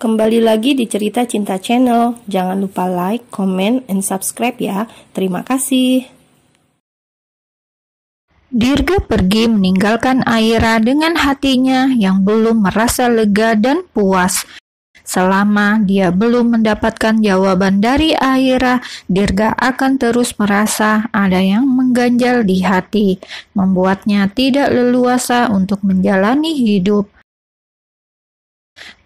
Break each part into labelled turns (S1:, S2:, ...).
S1: Kembali lagi di Cerita Cinta Channel. Jangan lupa like, comment, and subscribe ya. Terima kasih.
S2: Dirga pergi meninggalkan Aira dengan hatinya yang belum merasa lega dan puas. Selama dia belum mendapatkan jawaban dari Aira, Dirga akan terus merasa ada yang mengganjal di hati, membuatnya tidak leluasa untuk menjalani hidup.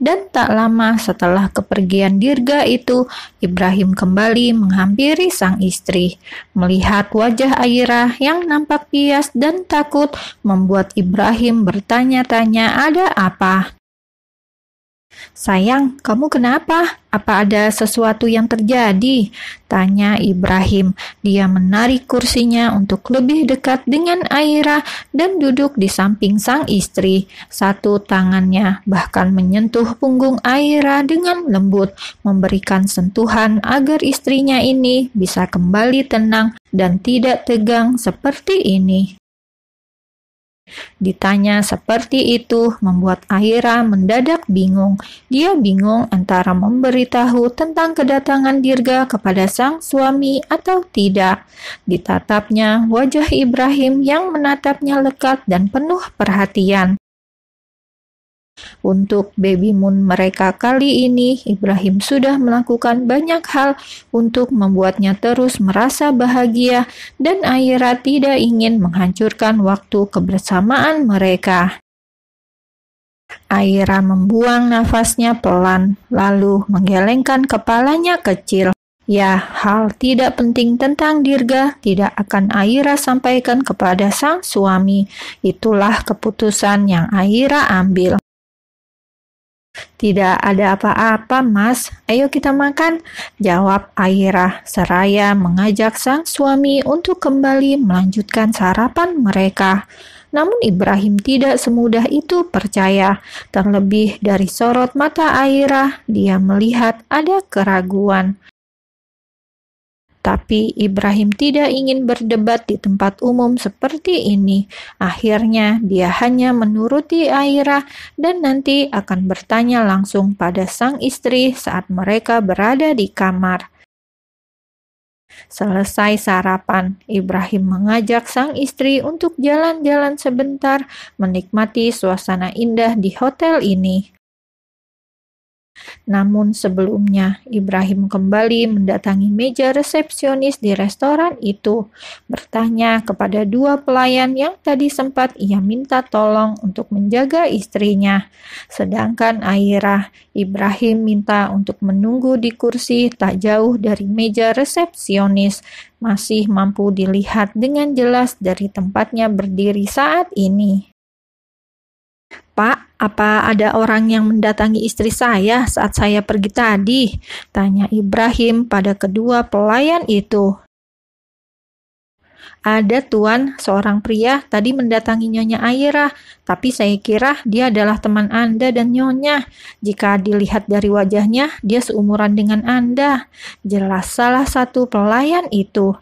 S2: Dan tak lama setelah kepergian Dirga itu, Ibrahim kembali menghampiri sang istri. Melihat wajah Aira yang nampak pias dan takut membuat Ibrahim bertanya-tanya ada apa. "Sayang, kamu kenapa? Apa ada sesuatu yang terjadi?" tanya Ibrahim. Dia menarik kursinya untuk lebih dekat dengan Aira dan duduk di samping sang istri. Satu tangannya bahkan menyentuh punggung Aira dengan lembut, memberikan sentuhan agar istrinya ini bisa kembali tenang dan tidak tegang seperti ini. Ditanya seperti itu membuat Aira mendadak bingung. Dia bingung antara memberitahu tentang kedatangan Dirga kepada sang suami atau tidak. Ditatapnya wajah Ibrahim yang menatapnya lekat dan penuh perhatian. Untuk baby moon mereka kali ini, Ibrahim sudah melakukan banyak hal untuk membuatnya terus merasa bahagia dan Aira tidak ingin menghancurkan waktu kebersamaan mereka. Aira membuang nafasnya pelan, lalu menggelengkan kepalanya kecil. Ya, hal tidak penting tentang Dirga tidak akan Aira sampaikan kepada sang suami. Itulah keputusan yang Aira ambil. "Tidak ada apa-apa, Mas. Ayo kita makan," jawab Aira, seraya mengajak sang suami untuk kembali melanjutkan sarapan mereka. Namun Ibrahim tidak semudah itu percaya. Terlebih dari sorot mata Aira, dia melihat ada keraguan. Tapi Ibrahim tidak ingin berdebat di tempat umum seperti ini. Akhirnya dia hanya menuruti Aira dan nanti akan bertanya langsung pada sang istri saat mereka berada di kamar. Selesai sarapan, Ibrahim mengajak sang istri untuk jalan-jalan sebentar menikmati suasana indah di hotel ini. Namun sebelumnya, Ibrahim kembali mendatangi meja resepsionis di restoran itu, bertanya kepada dua pelayan yang tadi sempat ia minta tolong untuk menjaga istrinya. Sedangkan Aira, Ibrahim minta untuk menunggu di kursi tak jauh dari meja resepsionis, masih mampu dilihat dengan jelas dari tempatnya berdiri saat ini. "Pak, apa ada orang yang mendatangi istri saya saat saya pergi tadi?" tanya Ibrahim pada kedua pelayan itu. "Ada, Tuan, seorang pria tadi mendatangi Nyonya Aira, tapi saya kira dia adalah teman Anda dan Nyonya. Jika dilihat dari wajahnya, dia seumuran dengan Anda," jelas salah satu pelayan itu.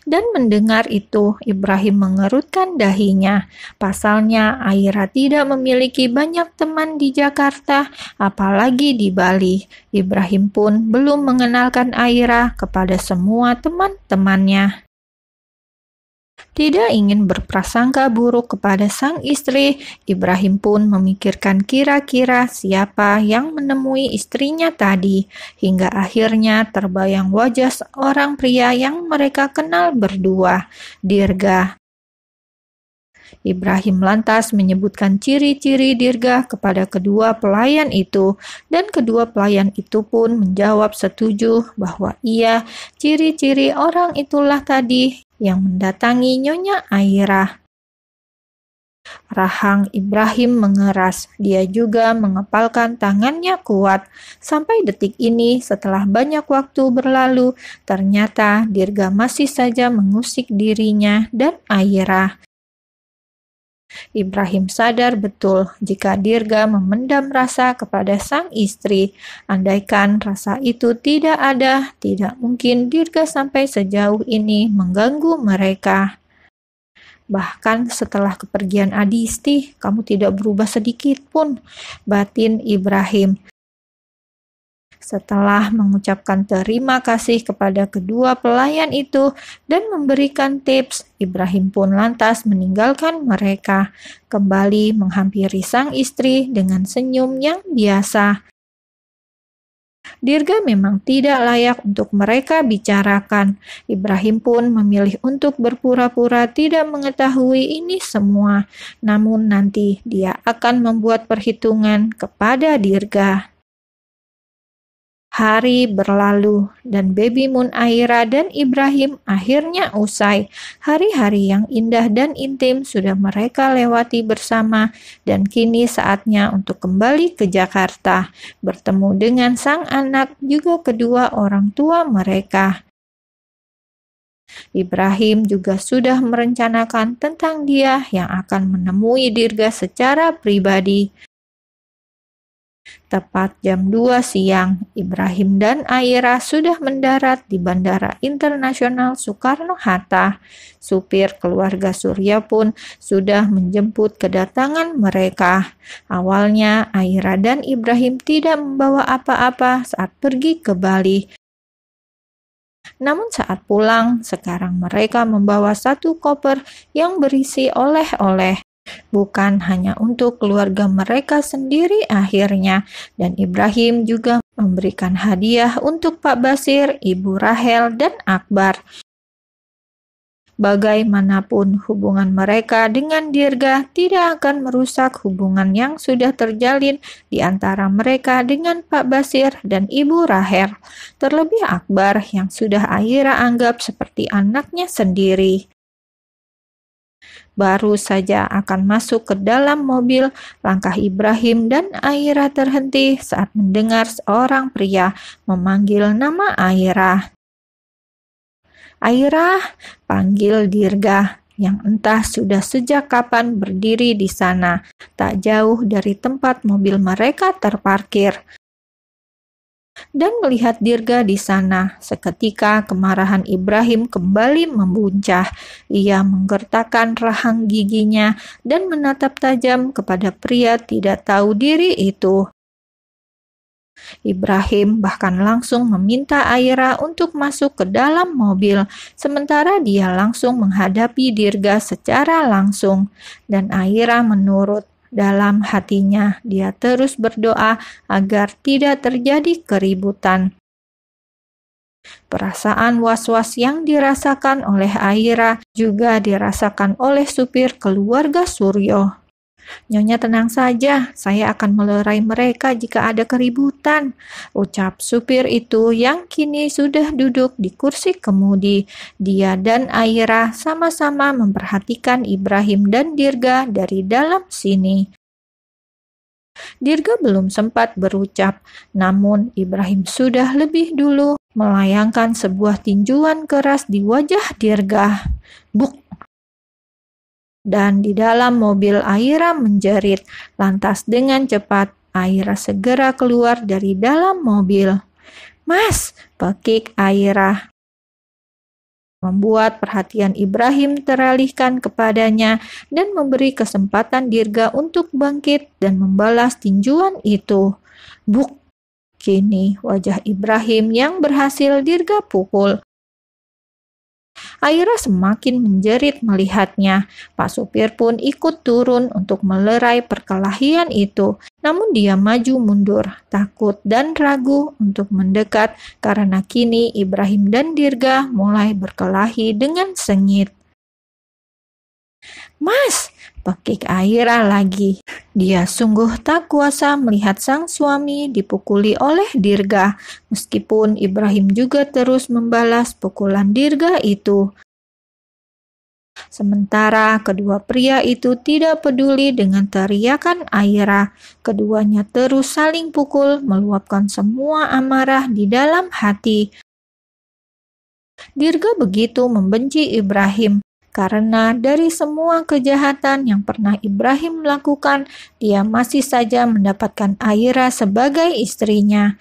S2: Dan mendengar itu, Ibrahim mengerutkan dahinya. Pasalnya, Aira tidak memiliki banyak teman di Jakarta, apalagi di Bali. Ibrahim pun belum mengenalkan Aira kepada semua teman-temannya. Tidak ingin berprasangka buruk kepada sang istri, Ibrahim pun memikirkan kira-kira siapa yang menemui istrinya tadi, hingga akhirnya terbayang wajah seorang pria yang mereka kenal berdua, Dirga. Ibrahim lantas menyebutkan ciri-ciri Dirga kepada kedua pelayan itu, dan kedua pelayan itu pun menjawab setuju bahwa iya, ciri-ciri orang itulah tadi yang mendatangi Nyonya Aira. Rahang Ibrahim mengeras, dia juga mengepalkan tangannya kuat. Sampai detik ini, setelah banyak waktu berlalu, ternyata Dirga masih saja mengusik dirinya dan Aira. Ibrahim sadar betul jika Dirga memendam rasa kepada sang istri. Andaikan rasa itu tidak ada, tidak mungkin Dirga sampai sejauh ini mengganggu mereka. Bahkan setelah kepergian Adisti, kamu tidak berubah sedikit pun, batin Ibrahim. Setelah mengucapkan terima kasih kepada kedua pelayan itu dan memberikan tips, Ibrahim pun lantas meninggalkan mereka, kembali menghampiri sang istri dengan senyum yang biasa. Dirga memang tidak layak untuk mereka bicarakan. Ibrahim pun memilih untuk berpura-pura tidak mengetahui ini semua. Namun nanti dia akan membuat perhitungan kepada Dirga. Hari berlalu dan baby moon Aira dan Ibrahim akhirnya usai. Hari-hari yang indah dan intim sudah mereka lewati bersama dan kini saatnya untuk kembali ke Jakarta, bertemu dengan sang anak juga kedua orang tua mereka. Ibrahim juga sudah merencanakan tentang dia yang akan menemui Dirga secara pribadi. Tepat jam 2 siang, Ibrahim dan Aira sudah mendarat di Bandara Internasional Soekarno-Hatta. Supir keluarga Surya pun sudah menjemput kedatangan mereka. Awalnya, Aira dan Ibrahim tidak membawa apa-apa saat pergi ke Bali. Namun saat pulang, sekarang mereka membawa satu koper yang berisi oleh-oleh. Bukan hanya untuk keluarga mereka sendiri akhirnya, dan Ibrahim juga memberikan hadiah untuk Pak Basir, Ibu Rahel, dan Akbar. Bagaimanapun hubungan mereka dengan Dirga tidak akan merusak hubungan yang sudah terjalin di antara mereka dengan Pak Basir dan Ibu Rahel. Terlebih Akbar yang sudah Aira anggap seperti anaknya sendiri. Baru saja akan masuk ke dalam mobil, langkah Ibrahim dan Aira terhenti saat mendengar seorang pria memanggil nama Aira. Aira, panggil Dirga, yang entah sudah sejak kapan berdiri di sana, tak jauh dari tempat mobil mereka terparkir. Dan melihat Dirga di sana, seketika kemarahan Ibrahim kembali membuncah. Ia menggertakkan rahang giginya dan menatap tajam kepada pria tidak tahu diri itu. Ibrahim bahkan langsung meminta Aira untuk masuk ke dalam mobil, sementara dia langsung menghadapi Dirga secara langsung, dan Aira menurut. Dalam hatinya, dia terus berdoa agar tidak terjadi keributan. Perasaan was-was yang dirasakan oleh Aira juga dirasakan oleh supir keluarga Suryo. Nyonya tenang saja, saya akan melerai mereka jika ada keributan, ucap supir itu yang kini sudah duduk di kursi kemudi. Dia dan Aira sama-sama memperhatikan Ibrahim dan Dirga dari dalam sini. Dirga belum sempat berucap, namun Ibrahim sudah lebih dulu melayangkan sebuah tinjuan keras di wajah Dirga. Buk! Dan di dalam mobil Aira menjerit. Lantas dengan cepat Aira segera keluar dari dalam mobil. Mas, pekik Aira. Membuat perhatian Ibrahim teralihkan kepadanya dan memberi kesempatan Dirga untuk bangkit dan membalas tinjuan itu. Buk! Kini wajah Ibrahim yang berhasil Dirga pukul. Aira semakin menjerit melihatnya. Pak supir pun ikut turun untuk melerai perkelahian itu. Namun dia maju mundur, takut dan ragu untuk mendekat karena kini Ibrahim dan Dirga mulai berkelahi dengan sengit. Mas, pekik Aira lagi. Dia sungguh tak kuasa melihat sang suami dipukuli oleh Dirga, meskipun Ibrahim juga terus membalas pukulan Dirga itu. Sementara kedua pria itu tidak peduli dengan teriakan Aira. Keduanya terus saling pukul, meluapkan semua amarah di dalam hati. Dirga begitu membenci Ibrahim. Karena dari semua kejahatan yang pernah Ibrahim lakukan, dia masih saja mendapatkan Aira sebagai istrinya.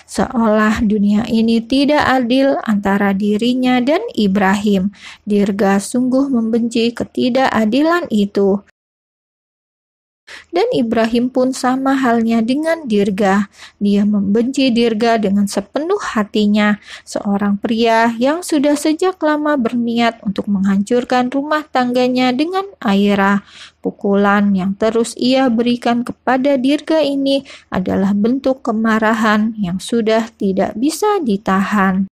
S2: Seolah dunia ini tidak adil antara dirinya dan Ibrahim. Dirga sungguh membenci ketidakadilan itu. Dan Ibrahim pun sama halnya dengan Dirga. Dia membenci Dirga dengan sepenuh hatinya, seorang pria yang sudah sejak lama berniat untuk menghancurkan rumah tangganya dengan Aira. Pukulan yang terus ia berikan kepada Dirga ini adalah bentuk kemarahan yang sudah tidak bisa ditahan.